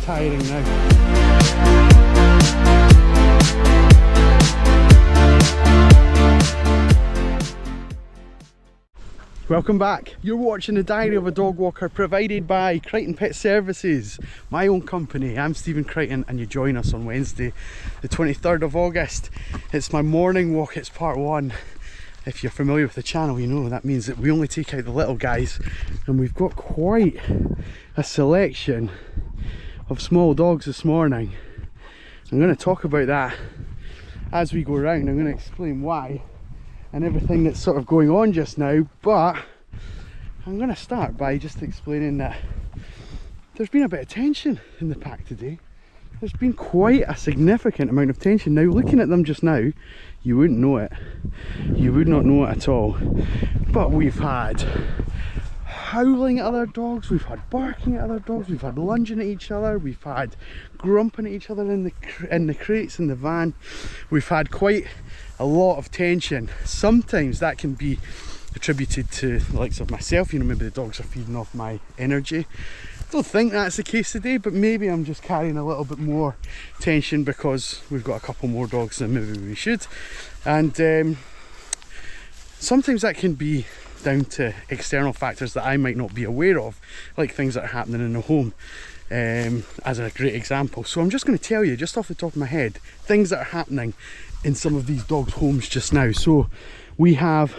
tiring now. Welcome back. You're watching the Diary of a Dog Walker provided by Crichton Pet Services, my own company. I'm Stephen Crichton and you join us on Wednesday the 23rd of August. It's my morning walk, it's part one. If you're familiar with the channel, you know that means that we only take out the little guys, and we've got quite a selection of small dogs this morning. I'm going to talk about that as we go around. I'm going to explain why and everything that's sort of going on just now, but I'm going to start by just explaining that there's been a bit of tension in the pack today. There's been quite a significant amount of tension. Now, looking at them just now, you wouldn't know it. You would not know it at all. But we've had howling at other dogs, we've had barking at other dogs, we've had lunging at each other, we've had grumping at each other in the crates in the van. We've had quite a lot of tension. Sometimes that can be attributed to the likes of myself, you know, maybe the dogs are feeding off my energy. I don't think that's the case today, but maybe I'm just carrying a little bit more tension because we've got a couple more dogs than maybe we should. And sometimes that can be down to external factors that I might not be aware of, like things that are happening in the home, as a great example. So I'm just going to tell you, just off the top of my head, things that are happening in some of these dogs' homes just now. So we have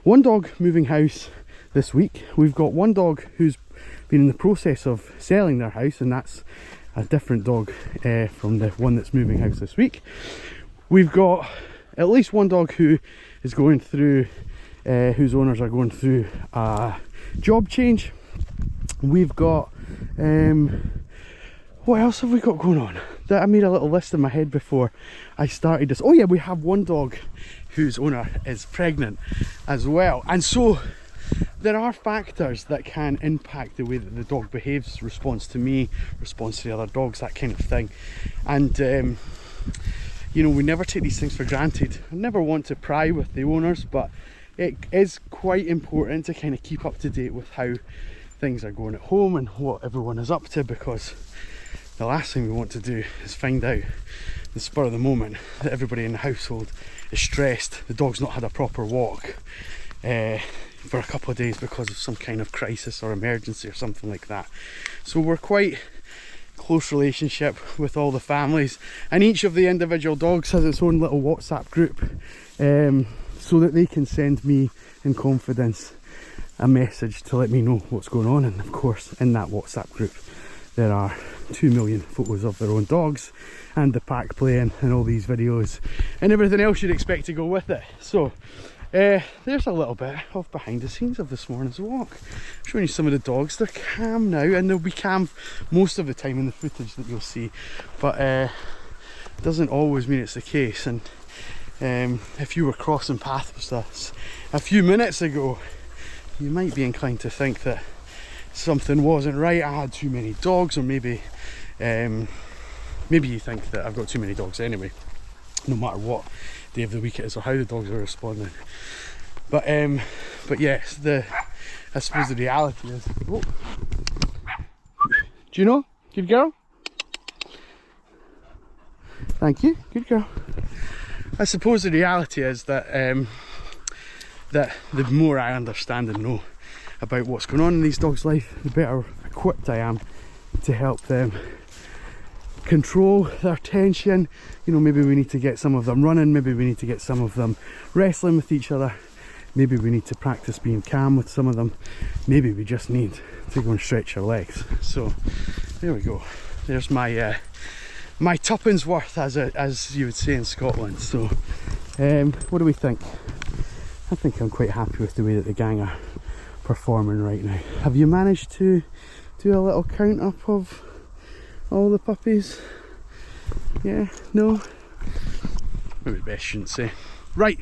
one dog moving house this week. We've got one dog who's been in the process of selling their house, and that's a different dog from the one that's moving house this week. We've got at least one dog who is going through, whose owners are going through a job change. We've got, what else have we got going on? I made a little list in my head before I started this. Oh yeah, we have one dog whose owner is pregnant as well. And so there are factors that can impact the way that the dog behaves, responds to me, responds to the other dogs, that kind of thing. And you know, we never take these things for granted. I never want to pry with the owners, but it is quite important to kind of keep up to date with how things are going at home and what everyone is up to, because the last thing we want to do is find out the spur of the moment that everybody in the household is stressed, the dog's not had a proper walk for a couple of days because of some kind of crisis or emergency or something like that. So we're quite close relationship with all the families, and each of the individual dogs has its own little WhatsApp group, so that they can send me in confidence a message to let me know what's going on. And of course, in that WhatsApp group there are 2 million photos of their own dogs and the pack playing and all these videos and everything else you'd expect to go with it. So there's a little bit of behind the scenes of this morning's walk, showing you some of the dogs. They're calm now, and they'll be calm most of the time in the footage that you'll see, but it doesn't always mean it's the case. And if you were crossing paths with us a few minutes ago, you might be inclined to think that something wasn't right. I had too many dogs, or maybe you think that I've got too many dogs anyway, no matter what day of the week it is or how the dogs are responding. But yes, I suppose the reality is, oh, do you know? Good girl. Thank you, good girl. I suppose the reality is that that the more I understand and know about what's going on in these dogs' life, the better equipped I am to help them control their tension. You know, maybe we need to get some of them running, maybe we need to get some of them wrestling with each other, maybe we need to practice being calm with some of them, maybe we just need to go and stretch our legs. So there we go, there's my my tuppence worth, as you would say in Scotland. So what do we think? I think I'm quite happy with the way that the gang are performing right now. Have you managed to do a little count up of all the puppies? Yeah? No? Maybe best shouldn't say. Right,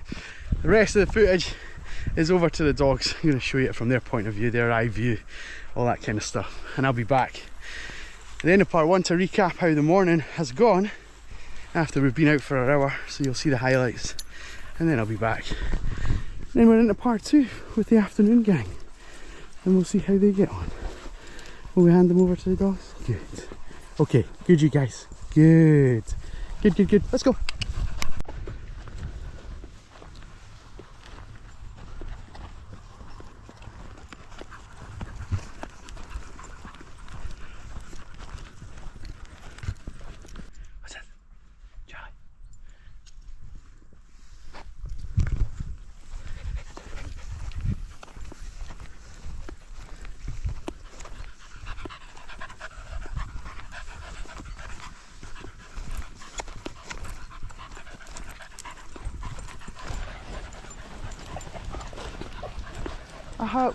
the rest of the footage is over to the dogs. I'm going to show you it from their point of view, their eye view, all that kind of stuff, and I'll be back at the end of part one to recap how the morning has gone after we've been out for an hour, so you'll see the highlights, and then I'll be back. Then we're into part two with the afternoon gang, and we'll see how they get on. Will we hand them over to the dogs? Good. Okay, good you guys. Good. Good, good, good. Let's go. What's that? Charlie.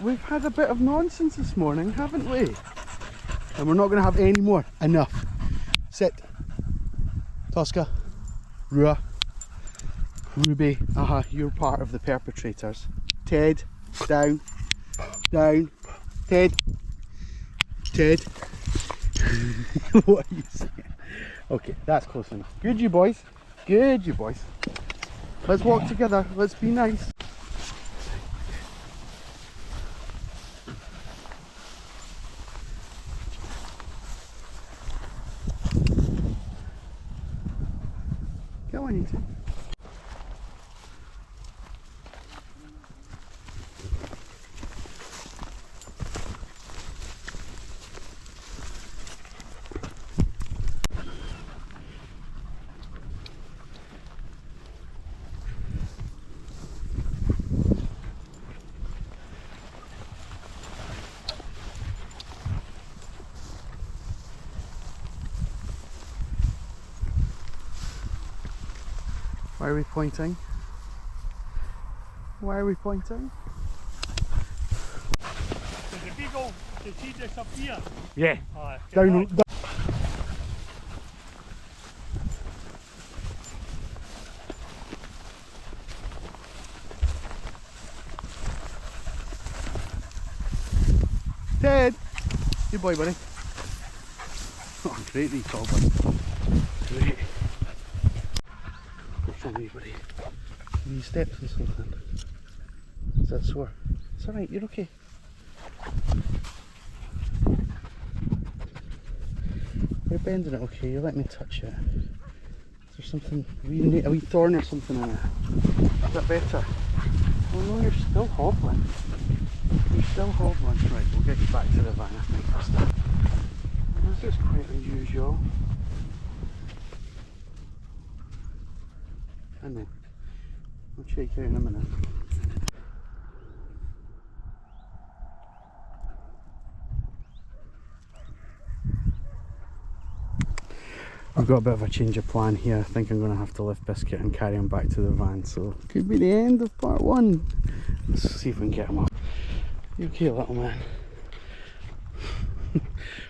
We've had a bit of nonsense this morning, haven't we? And we're not going to have any more. Enough. Sit. Tosca. Rua. Ruby. You're part of the perpetrators. Ted. Down. Down. Ted. Ted. What are you saying? Okay, that's close enough. Good you boys. Good you boys. Let's walk together. Let's be nice. Go on, you two. Why are we pointing? Why are we pointing? The beagle, did he disappear? Yeah. Down. Ted! Good boy, buddy. Oh, great wee call, buddy. Great. What's wrong with you, buddy? Any steps or something? Is that sore? It's alright, you're okay. You're bending it okay, you let me touch it. Is there something, a wee thorn or something in it? Is that better? Oh no, you're still hobbling. You're still hobbling. Right, we'll get you back to the van, I think, first. This is quite unusual. And then, I'll check you out in a minute. I've got a bit of a change of plan here. I think I'm going to have to lift Biscuit and carry him back to the van, so could be the end of part one. Let's see if we can get him up. You okay, little man?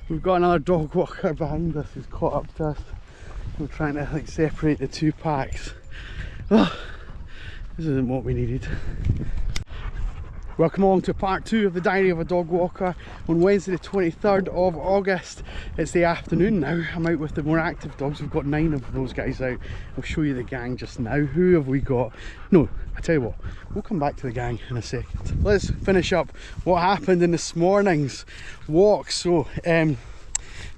We've got another dog walker behind us who's caught up to us. We're trying to like separate the two packs. Oh, this isn't what we needed. Welcome along to part 2 of the Diary of a Dog Walker on Wednesday the 23rd of August. It's the afternoon now. I'm out with the more active dogs. We've got 9 of those guys out. I'll show you the gang just now. Who have we got? No, I tell you what, we'll come back to the gang in a second. Let's finish up what happened in this morning's walk. So,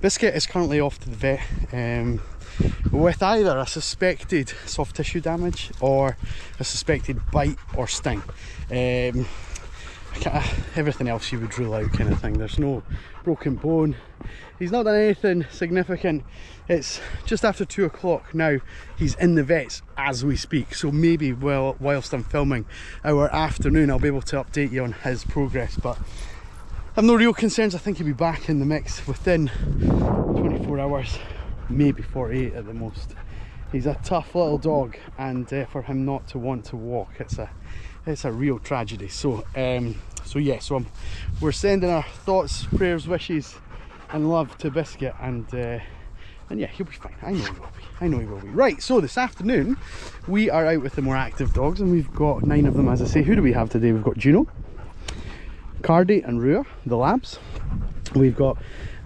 Biscuit is currently off to the vet. With either a suspected soft tissue damage or a suspected bite or sting. Everything else you would rule out, kind of thing. There's no broken bone. He's not done anything significant. It's just after 2 o'clock now. He's in the vets as we speak, so maybe whilst I'm filming our afternoon I'll be able to update you on his progress, but I've no real concerns. I think he'll be back in the mix within 24 hours, maybe 48 at the most. He's a tough little dog, and for him not to want to walk, it's a real tragedy. So we're sending our thoughts, prayers, wishes and love to Biscuit, and yeah, he'll be fine. I know he will be. I know he will be. Right, so this afternoon we are out with the more active dogs, and we've got 9 of them, as I say. Who do we have today? We've got Juno, Cardi and Rua, the labs. We've got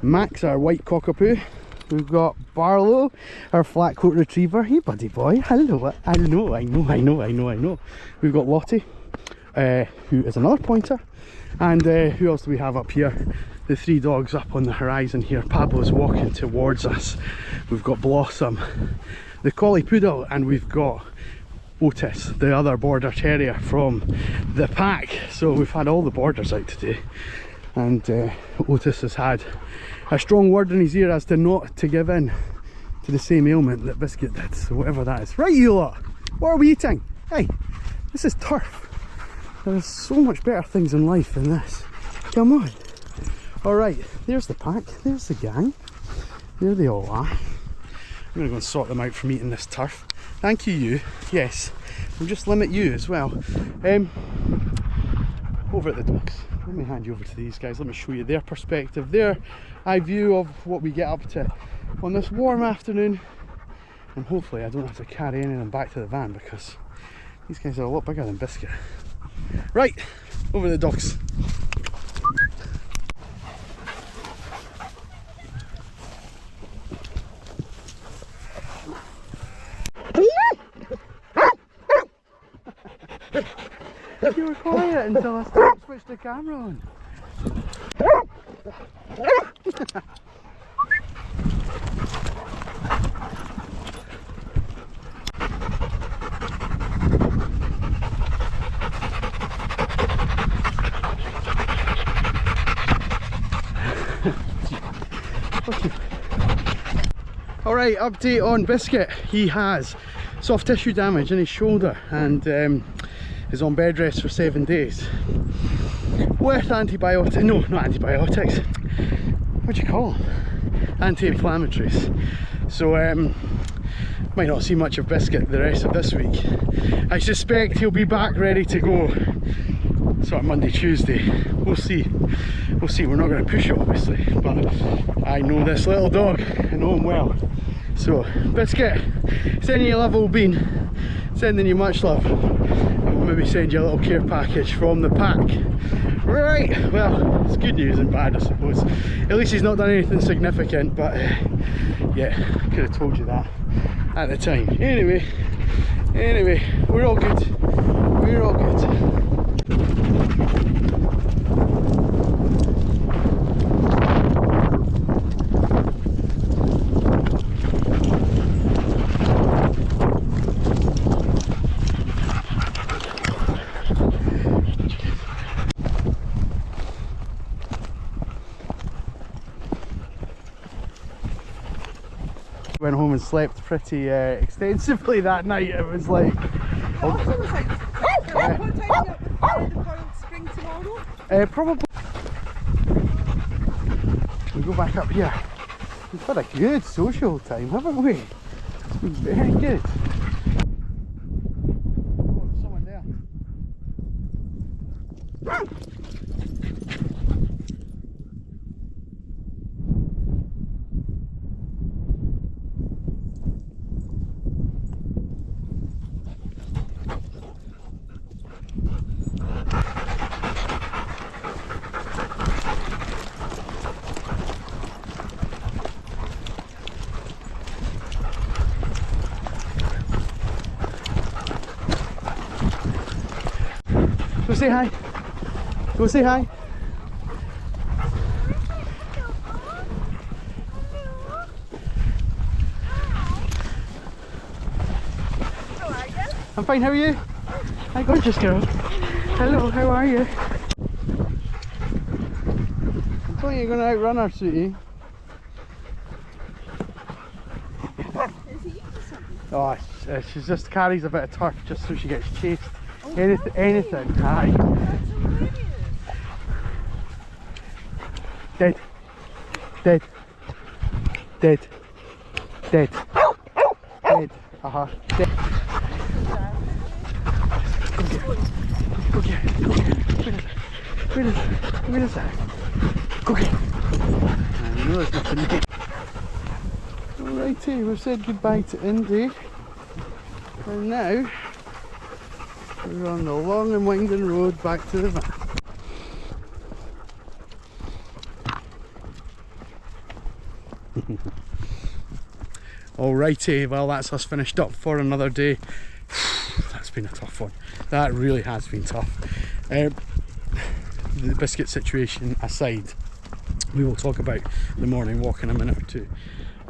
Max, our white cockapoo. We've got Barlow, our flat coat retriever. Hey buddy boy, hello. I know. We've got Lottie, who is another pointer. And who else do we have up here? The three dogs up on the horizon here. Pablo's walking towards us. We've got Blossom, the collie poodle, and we've got Otis, the other Border Terrier from the pack. So we've had all the borders out today, and Otis has had a strong word in his ear as to not to give in to the same ailment that Biscuit did, so whatever that is. Right, you lot, what are we eating? Hey, this is turf. There's so much better things in life than this. Come on. Alright, there's the pack, there's the gang. There they all are. I'm going to go and sort them out from eating this turf. Thank you, you. Yes, we'll just limit you as well. Over at the ducks, let me hand you over to these guys. Let me show you their perspective, their eye view of what we get up to on this warm afternoon. And hopefully I don't have to carry any of them back to the van, because these guys are a lot bigger than Biscuit. Right, over the ducks. You were quiet until I switched the camera on. Alright, update on Biscuit. He has soft tissue damage in his shoulder and is on bed rest for 7 days with antibiotics. No, not antibiotics. What do you call them? Anti-inflammatories. So might not see much of Biscuit the rest of this week. I suspect he'll be back ready to go sort of Monday, Tuesday. We'll see. We'll see. We're not going to push it, obviously, but I know this little dog. I know him well. So, Biscuit, sending you a love, old bean. Sending you much love. And we'll maybe send you a little care package from the pack. Right, well, it's good news and bad, I suppose. At least he's not done anything significant, but yeah, I could have told you that at the time. Anyway, we're all good. We're all good. Went home and slept pretty extensively that night. It was like... What time do you get the coral spring tomorrow? Probably... We go back up here. We've had a good social time, haven't we? It's been very good. Oh, there's someone there. Go say hi. Go say hi. How are you? I'm fine, how are you? Hi, gorgeous girl. Hello, how are you? I'm telling you, you're going to outrun her, sweetie. Is he eating something? Oh, she just carries a bit of turf just so she gets chased. Anything. Hi. That's hilarious. Dead. Dead. Dead. Dead. Dead. Dead. Go get it. Go get it. Where is that? Go get it. I know there's nothing there. Alrighty, we've said goodbye to Indy. And now we're on the long and winding road back to the van. Alrighty, well that's us finished up for another day. That's been a tough one. That really has been tough. The Biscuit situation aside, we will talk about the morning walk in a minute or two.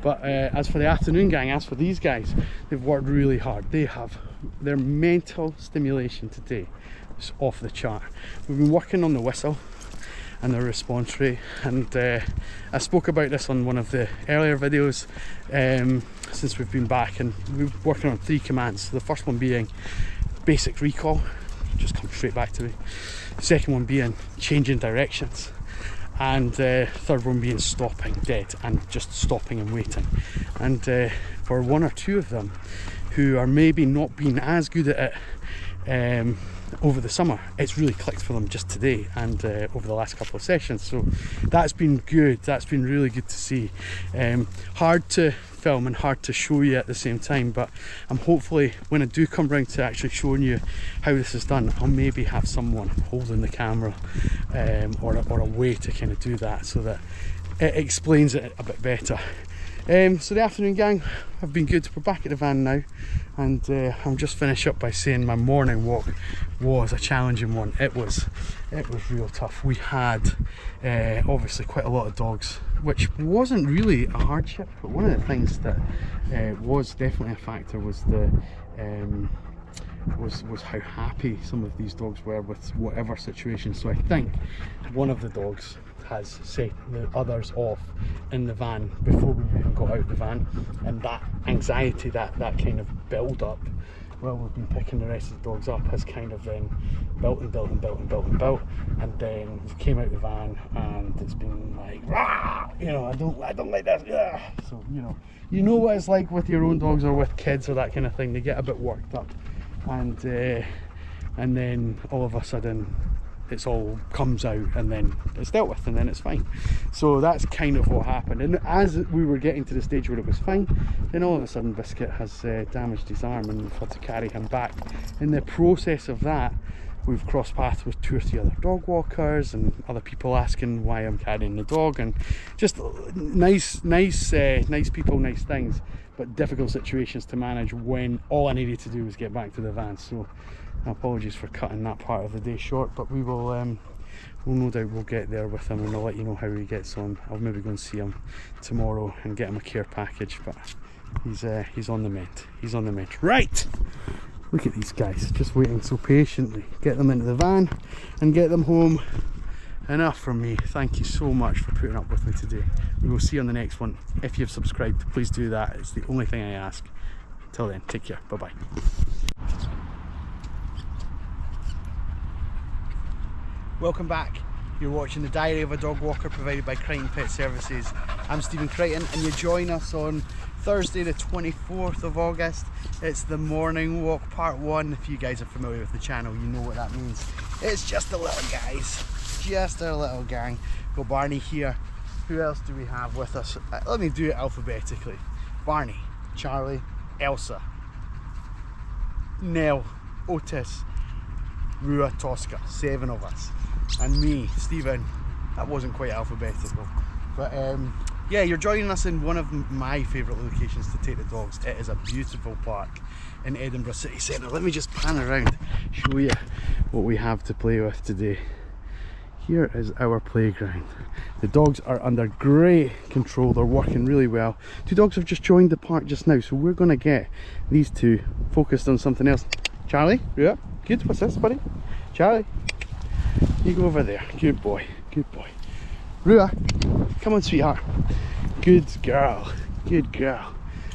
But as for the afternoon gang, as for these guys, they've worked really hard. They have their mental stimulation today is off the chart. We've been working on the whistle and the response rate, and I spoke about this on one of the earlier videos since we've been back, and we're working on 3 commands. The first one being basic recall, just come straight back to me. The second one being changing directions, and third one being stopping dead and just stopping and waiting. And for one or two of them who are maybe not being as good at it over the summer, it's really clicked for them just today and over the last couple of sessions, so that's been good. That's been really good to see. Hard to film and hard to show you at the same time, but I'm hopefully, when I do come round to actually showing you how this is done, I'll maybe have someone holding the camera or a way to kind of do that so that it explains it a bit better. So the afternoon gang have been good. We're back at the van now, and I'll just finish up by saying my morning walk was a challenging one. It was real tough. We had obviously quite a lot of dogs, which wasn't really a hardship, but one of the things that was definitely a factor was the was how happy some of these dogs were with whatever situation. So I think one of the dogs has set the others off in the van before we even got out of the van, and that anxiety, that kind of build up while we've been picking the rest of the dogs up, has kind of then built and built and built and built and built, and then we came out of the van and it's been like, rah! You know, I don't like this. Yeah. So you know what it's like with your own dogs or with kids or that kind of thing. They get a bit worked up, and then all of a sudden it's all comes out and then it's dealt with and then it's fine. So that's kind of what happened, and as we were getting to the stage where it was fine, then all of a sudden Biscuit has damaged his arm and we've had to carry him back. In the process of that, we've crossed paths with 2 or 3 other dog walkers and other people asking why I'm carrying the dog, and just nice people, nice things, but difficult situations to manage when all I needed to do was get back to the van. So apologies for cutting that part of the day short, but we will we'll no doubt we'll get there with him, and I'll let you know how he gets on. I'll maybe go and see him tomorrow and get him a care package, but he's on the mend. He's on the mend. Right, look at these guys just waiting so patiently. Get them into the van and get them home. Enough from me. Thank you so much for putting up with me today. We will see you on the next one. If you've subscribed, please do that. It's the only thing I ask. Until then, take care. Bye bye. Welcome back. You're watching the Diary of a Dog Walker provided by Crichton Pet Services. I'm Stephen Crichton, and you join us on Thursday the 24th of August. It's the morning walk part 1. If you guys are familiar with the channel, you know what that means. It's just the little guys, just our little gang. Got Barney here. Who else do we have with us? Let me do it alphabetically. Barney, Charlie, Elsa, Nell, Otis, Rua, Tosca. 7 of us. And me, Stephen. That wasn't quite alphabetical, but yeah, you're joining us in one of my favourite locations to take the dogs. It is a beautiful park in Edinburgh city centre. Let me just pan around, show you what we have to play with today. Here is our playground. The dogs are under great control. They're working really well. 2 dogs have just joined the park just now, so we're going to get these 2 focused on something else. Charlie, yeah, good. What's this, buddy? Charlie, you go over there. Good boy, good boy. Rua, come on, sweetheart. Good girl, good girl.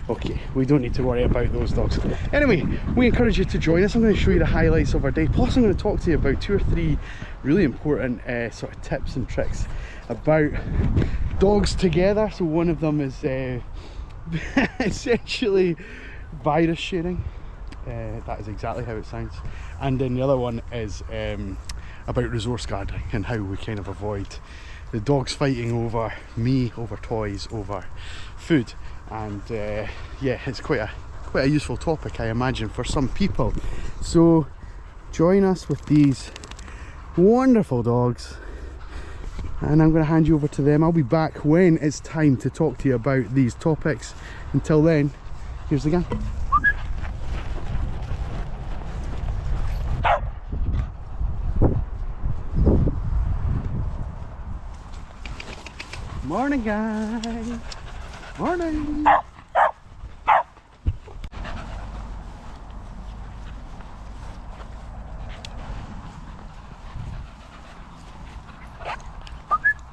Okay, we don't need to worry about those dogs. Anyway, we encourage you to join us. I'm going to show you the highlights of our day. Plus, I'm going to talk to you about 2 or 3 really important sort of tips and tricks about dogs together. So one of them is essentially virus sharing. That is exactly how it sounds. And then the other one is about resource guarding and how we kind of avoid the dogs fighting over me, over toys, over food. And yeah, it's quite a useful topic, I imagine, for some people. So join us with these wonderful dogs, and I'm going to hand you over to them. I'll be back when it's time to talk to you about these topics. Until then, here's the gang. Morning, guys. Morning.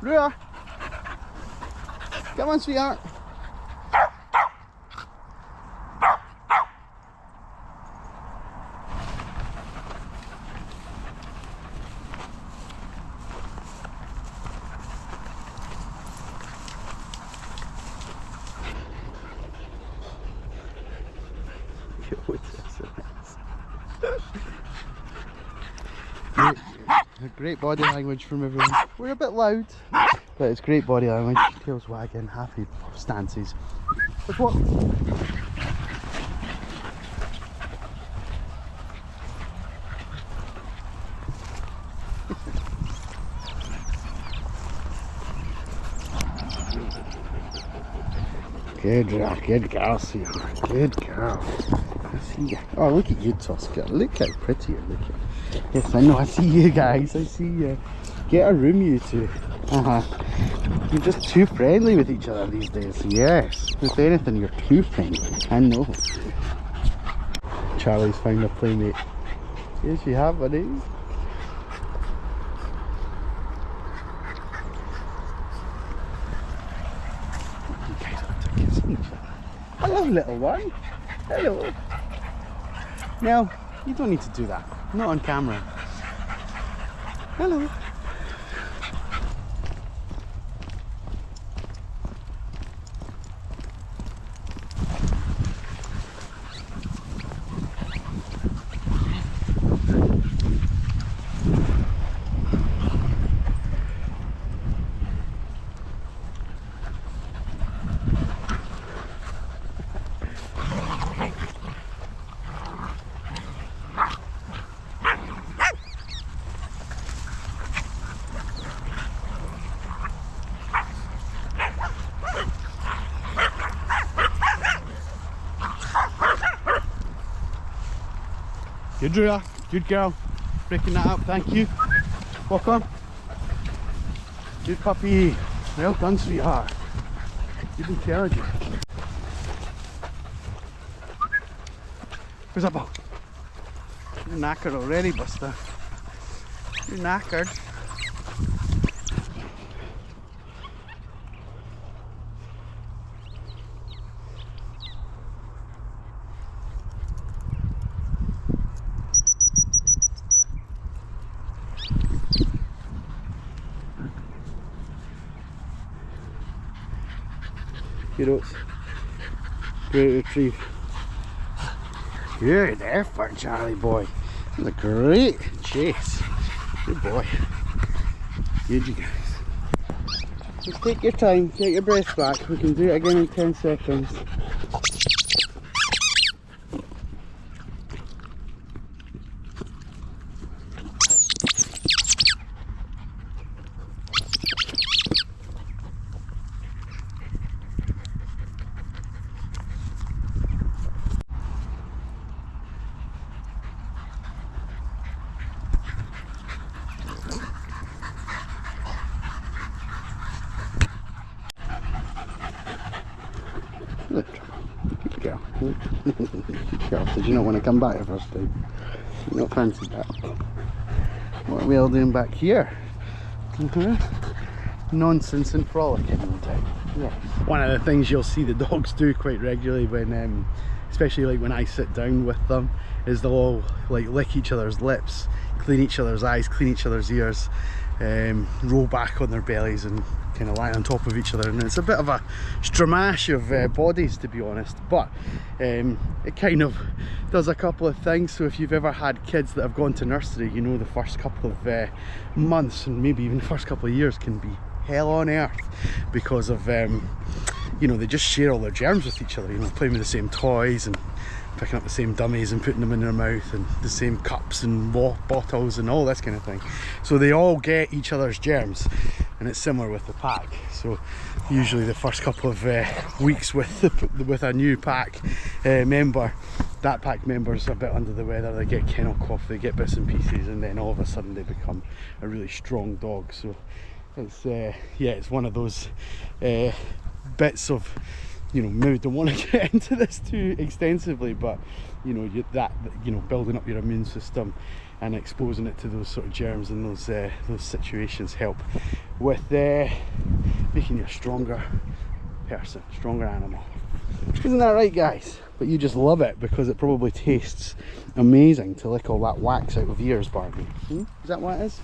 Rua. Come on, sweetheart. Great body language from everyone. We're a bit loud, but it's great body language. Tails wagging, happy stances. But what? Good girl, sweetheart. Good girl. I see you. Oh, look at you, Tosca. Look how pretty you're looking. Yes, I know. I see you guys. I see you. Get a room, you two. You're just too friendly with each other these days. Yes. If anything, you're too friendly. I know. Charlie's found a playmate. Yes, you have, buddy. You guys are kissing each other. Hello, little one. Hello. Now, you don't need to do that. Not on camera. Hello. Good, Rhea. Good girl. Breaking that up, thank you. Walk on. Good puppy. Well done, sweetheart. Good intelligent. Where's that ball? You're knackered already, Buster. You're knackered. Good oats. Great retrieve. Good effort, Charlie boy. That was a great chase. Good boy. Good, you guys. Just take your time, take your breath back. We can do it again in 10 seconds. Good girl. Good girl. Did you not want to come back the first time? You not fancied that? What are we all doing back here? Nonsense and frolicking all the time. Yes. One of the things you'll see the dogs do quite regularly when, especially like when I sit down with them, is they'll all like lick each other's lips, clean each other's eyes, clean each other's ears, roll back on their bellies and kind of lie on top of each other, and it's a bit of a stramash of bodies, to be honest, but it kind of does a couple of things. So if you've ever had kids that have gone to nursery, you know the first couple of months and maybe even the first couple of years can be hell on earth because of you know, they just share all their germs with each other, you know, playing with the same toys and picking up the same dummies and putting them in their mouth and the same cups and bottles and all this kind of thing. So they all get each other's germs, and it's similar with the pack. So usually the first couple of weeks with a new pack member, that pack member's a bit under the weather, they get kennel cough, they get bits and pieces, and then all of a sudden they become a really strong dog. So It's yeah, it's one of those bits of, you know, maybe don't want to get into this too extensively, but you know, building up your immune system and exposing it to those sort of germs and those situations help with making you a stronger person, stronger animal. Isn't that right, guys? But you just love it because it probably tastes amazing to lick all that wax out of ears, Barbie. Is that what it is?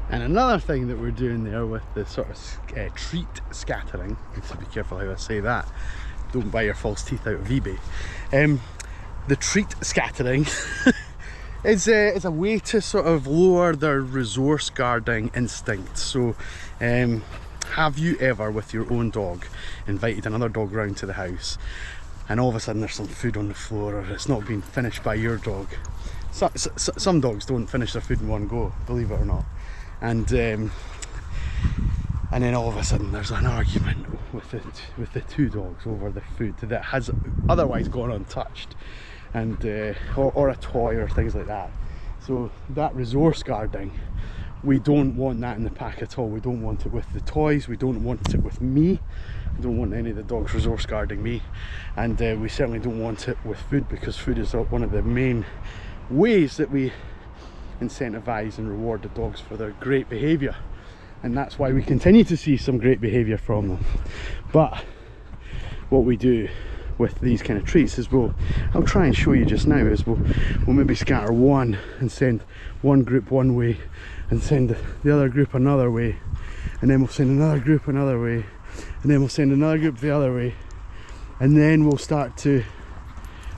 And another thing that we're doing there with the sort of treat scattering, to be careful how I say that, don't buy your false teeth out of eBay. The treat scattering is a way to sort of lower their resource guarding instinct. So have you ever, with your own dog, invited another dog round to the house and all of a sudden there's some food on the floor, or it's not been finished by your dog? Some dogs don't finish their food in one go, believe it or not. And then all of a sudden there's an argument with the two dogs over the food that has otherwise gone untouched, and or a toy or things like that. So that resource guarding, we don't want that in the pack at all. We don't want it with the toys, we don't want it with me, we don't want any of the dogs resource guarding me, and we certainly don't want it with food, because food is one of the main ways that we incentivize and reward the dogs for their great behavior, and that's why we continue to see some great behavior from them. But what we do with these kind of treats is I'll try and show you just now, is we'll maybe scatter one and send one group one way and send the other group another way, and then we'll send another group another way, and then we'll send another group the other way, and then we'll start to,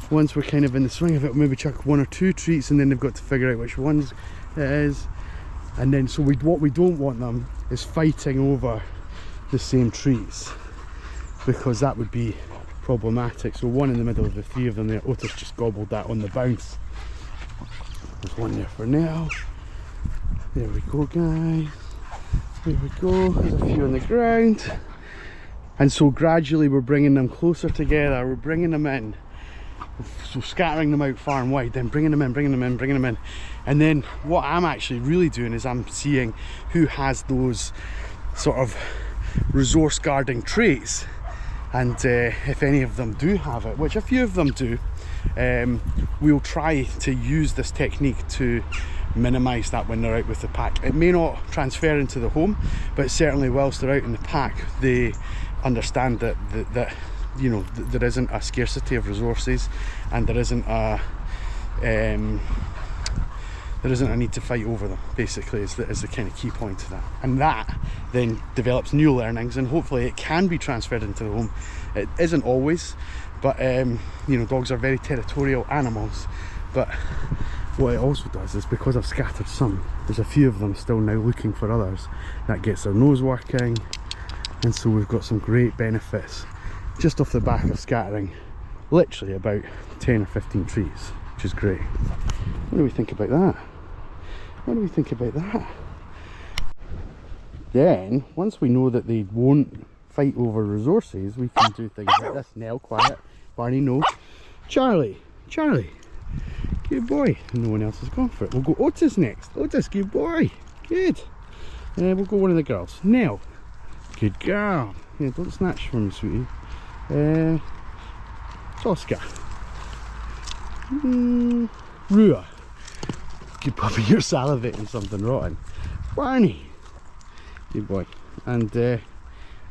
once we're kind of in the swing of it, we'll maybe chuck one or two treats, and then they've got to figure out which ones it is. And then what we don't want them is fighting over the same treats, because that would be problematic. So one in the middle of the three of them there. Otis just gobbled that on the bounce. There's one there for now. There we go, guys. There we go. There's a few on the ground. And so gradually we're bringing them closer together. We're bringing them in. So scattering them out far and wide, then bringing them in, bringing them in, bringing them in. And then what I'm actually really doing is I'm seeing who has those sort of resource guarding traits, and if any of them do have it, which a few of them do, we'll try to use this technique to minimize that when they're out with the pack. It may not transfer into the home, but certainly whilst they're out in the pack, they understand that you know, there isn't a scarcity of resources, and there isn't a need to fight over them, basically, is the kind of key point to that. And that then develops new learnings, and hopefully it can be transferred into the home. It isn't always, but you know, dogs are very territorial animals. But what it also does is, because I've scattered some, there's a few of them still now looking for others. That gets their nose working, and so we've got some great benefits just off the back of scattering literally about 10 or 15 trees, which is great. What do we think about that? What do we think about that? Then, once we know that they won't fight over resources, we can do things like this. Nell, quiet. Barney, no. Charlie, good boy. No one else has gone for it. We'll go Otis next. Otis, good boy. Good. We'll go one of the girls. Nell, good girl. Yeah, don't snatch from me, sweetie. Tosca. Rua. Good puppy, you're salivating something rotten. Barney. Good boy. And out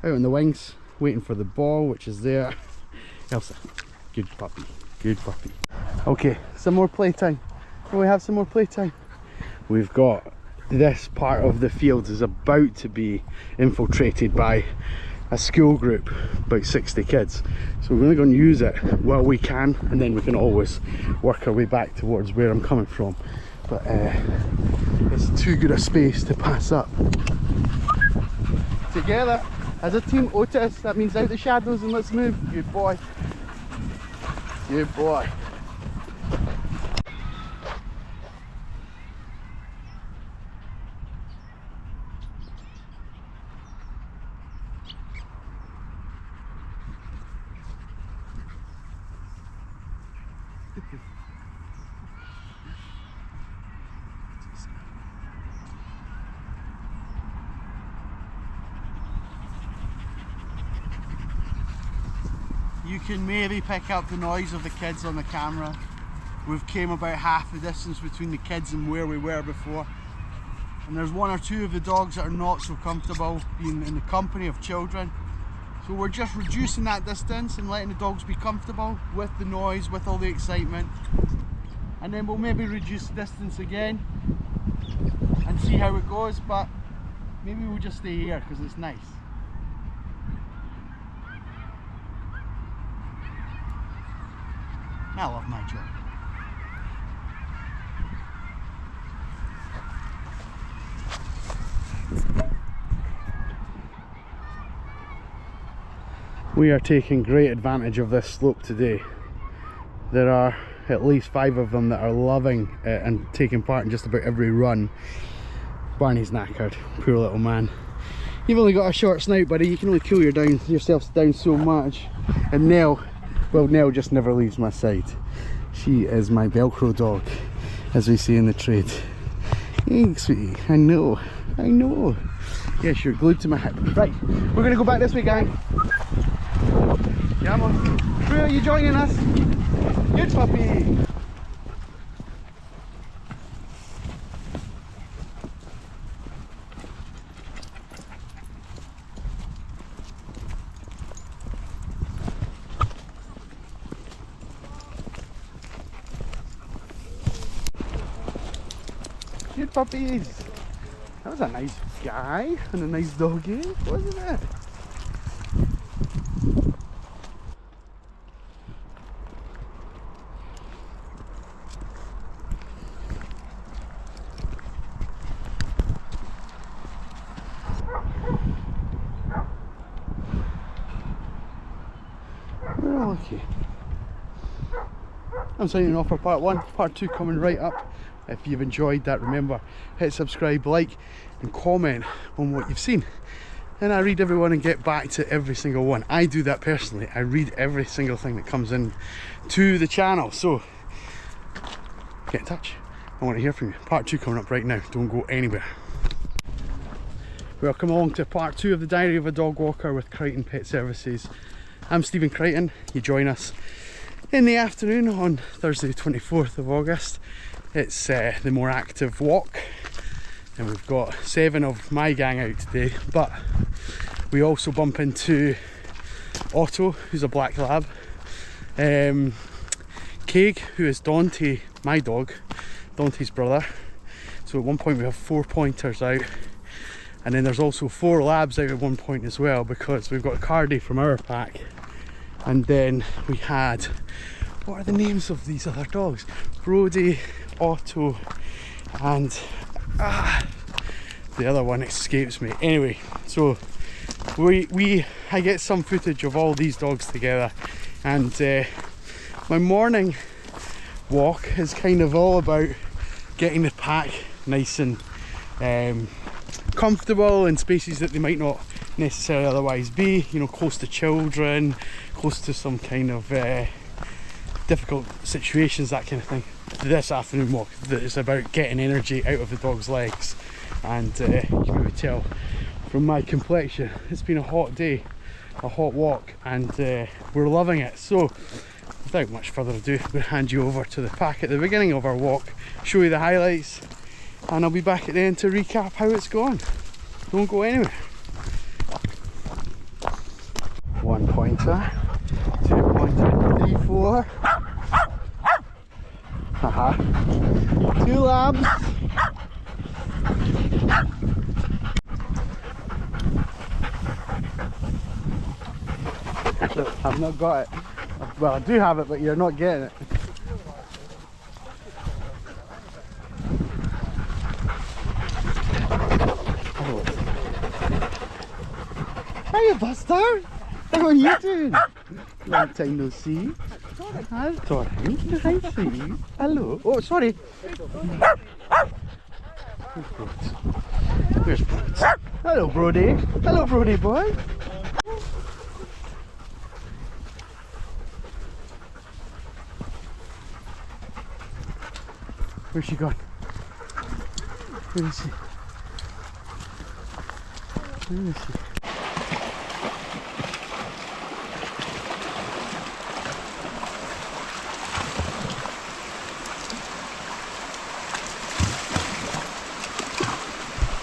on the wings, waiting for the ball, which is there. Elsa. Good puppy. Good puppy. Okay, some more playtime. Can we have some more playtime? We've got this part of the field is about to be infiltrated by a school group, about 60 kids. So we're going to go and use it while we can, and then we can always work our way back towards where I'm coming from. But it's too good a space to pass up. Together as a team, Otis, that means out the shadows and let's move. Good boy. Good boy. You can maybe pick up the noise of the kids on the camera. We've came about half the distance between the kids and where we were before. And there's one or two of the dogs that are not so comfortable being in the company of children. So we're just reducing that distance and letting the dogs be comfortable with the noise, with all the excitement. And then we'll maybe reduce the distance again and see how it goes, but maybe we'll just stay here because it's nice. I love my job. We are taking great advantage of this slope today. There are at least 5 of them that are loving it and taking part in just about every run. Barney's knackered, poor little man. You've only got a short snout, buddy. You can only cool yourself down so much. And Nell, well, Nell just never leaves my side. She is my Velcro dog, as we say in the trade. Hey, sweetie, I know. Yes, you're glued to my hip. Right, we're gonna go back this way, gang. Come on. Prue, are you joining us? Good puppy. Good puppies. That was a nice guy and a nice doggy, wasn't it? We're all okay. I'm signing off for part 1, part 2 coming right up. If you've enjoyed that, remember, hit subscribe, like and comment on what you've seen. And I read everyone and get back to every single one. I do that personally. I read every single thing that comes in to the channel. So get in touch. I want to hear from you. Part 2 coming up right now. Don't go anywhere. Welcome along to part 2 of the Diary of a Dog Walker with Crichton Pet Services. I'm Stephen Crichton. You join us in the afternoon on Thursday the 24th of August. It's the more active walk, and we've got 7 of my gang out today, but we also bump into Otto, who's a black lab, Craig, who is Dante, my dog, Dante's brother. So at one point we have 4 pointers out, and then there's also 4 labs out at one point as well, because we've got Cardi from our pack, and then we had, what are the names of these other dogs? Brody, Otto, and the other one escapes me. Anyway, so I get some footage of all these dogs together, and my morning walk is kind of all about getting the pack nice and comfortable in spaces that they might not necessarily otherwise be, you know, close to children, close to some kind of difficult situations, that kind of thing. This afternoon walk is about getting energy out of the dog's legs, and you can maybe tell from my complexion it's been a hot day, a hot walk, and we're loving it. So without much further ado, we'll hand you over to the pack at the beginning of our walk, show you the highlights, and I'll be back at the end to recap how it's gone. Don't go anywhere. 1 pointer, 2 pointer, 3, 4. Haha. 2 labs. I've not got it. Well, I do have it, but you're not getting it. Hiya, Buster! How are you doing? Long time no see. Hi, Torrin. Hi, sweetie. Hello. Oh, sorry. Where's Brooks? Hello, Brody. Hello, Brody boy. Where's she gone? Where is she? Where is she?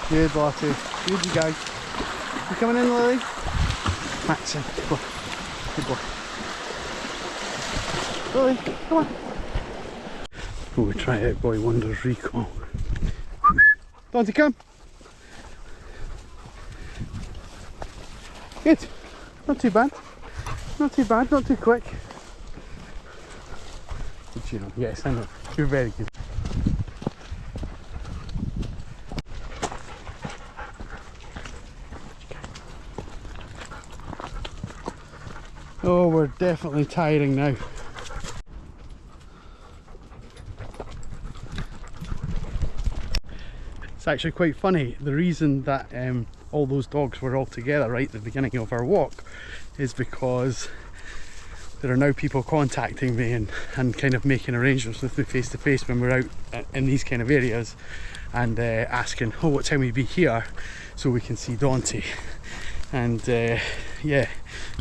Good, Lottie. Good you go. You coming in, Lily? Max in. Go on. Good boy. Lily, come on. Oh, we try Out Boy Wonders recall. Don't you come? Good. Not too bad. Not too bad, not too quick. Good, you know. Yes, I know. You're very good. Oh, we're definitely tiring now. It's actually quite funny. The reason that all those dogs were all together right at the beginning of our walk is because there are now people contacting me and kind of making arrangements with me face to face when we're out in these kind of areas, and asking, oh, what time will you be here so we can see Dante. And yeah,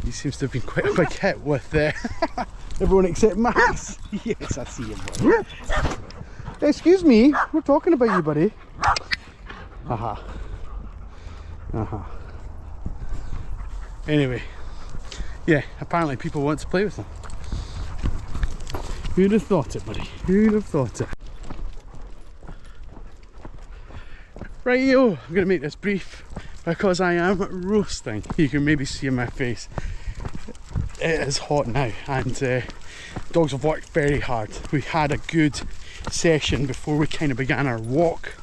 he seems to have been quite a big hit with everyone except Max. Yes, I see him, buddy. Excuse me, we're talking about you, buddy. Haha. Anyway, yeah, apparently people want to play with him. Who'd have thought it, buddy? Who'd have thought it? Right, yo, I'm gonna make this brief because I am roasting. You can maybe see in my face. It is hot now, and dogs have worked very hard. We had a good session before we kind of began our walk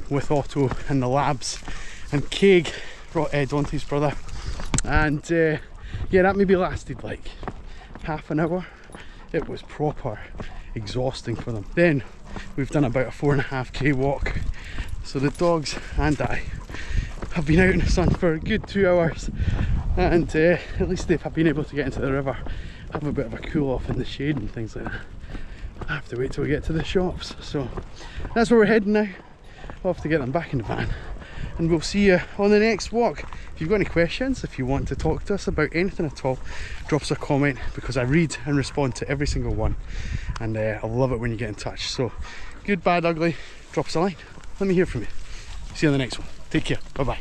with Otto and the labs and Craig, Dante's brother, and yeah, that maybe lasted like half an hour. It was proper exhausting for them. Then we've done about a 4.5k walk, so the dogs and I have been out in the sun for a good 2 hours, and at least they've been able to get into the river, have a bit of a cool off in the shade and things like that. I have to wait till we get to the shops, so that's where we're heading now. I'll have to get them back in the van, and we'll see you on the next walk. If you've got any questions, if you want to talk to us about anything at all, drop us a comment, because I read and respond to every single one, and I love it when you get in touch. So good, bad, ugly, drop us a line, let me hear from you. See you on the next one. Take care, bye bye.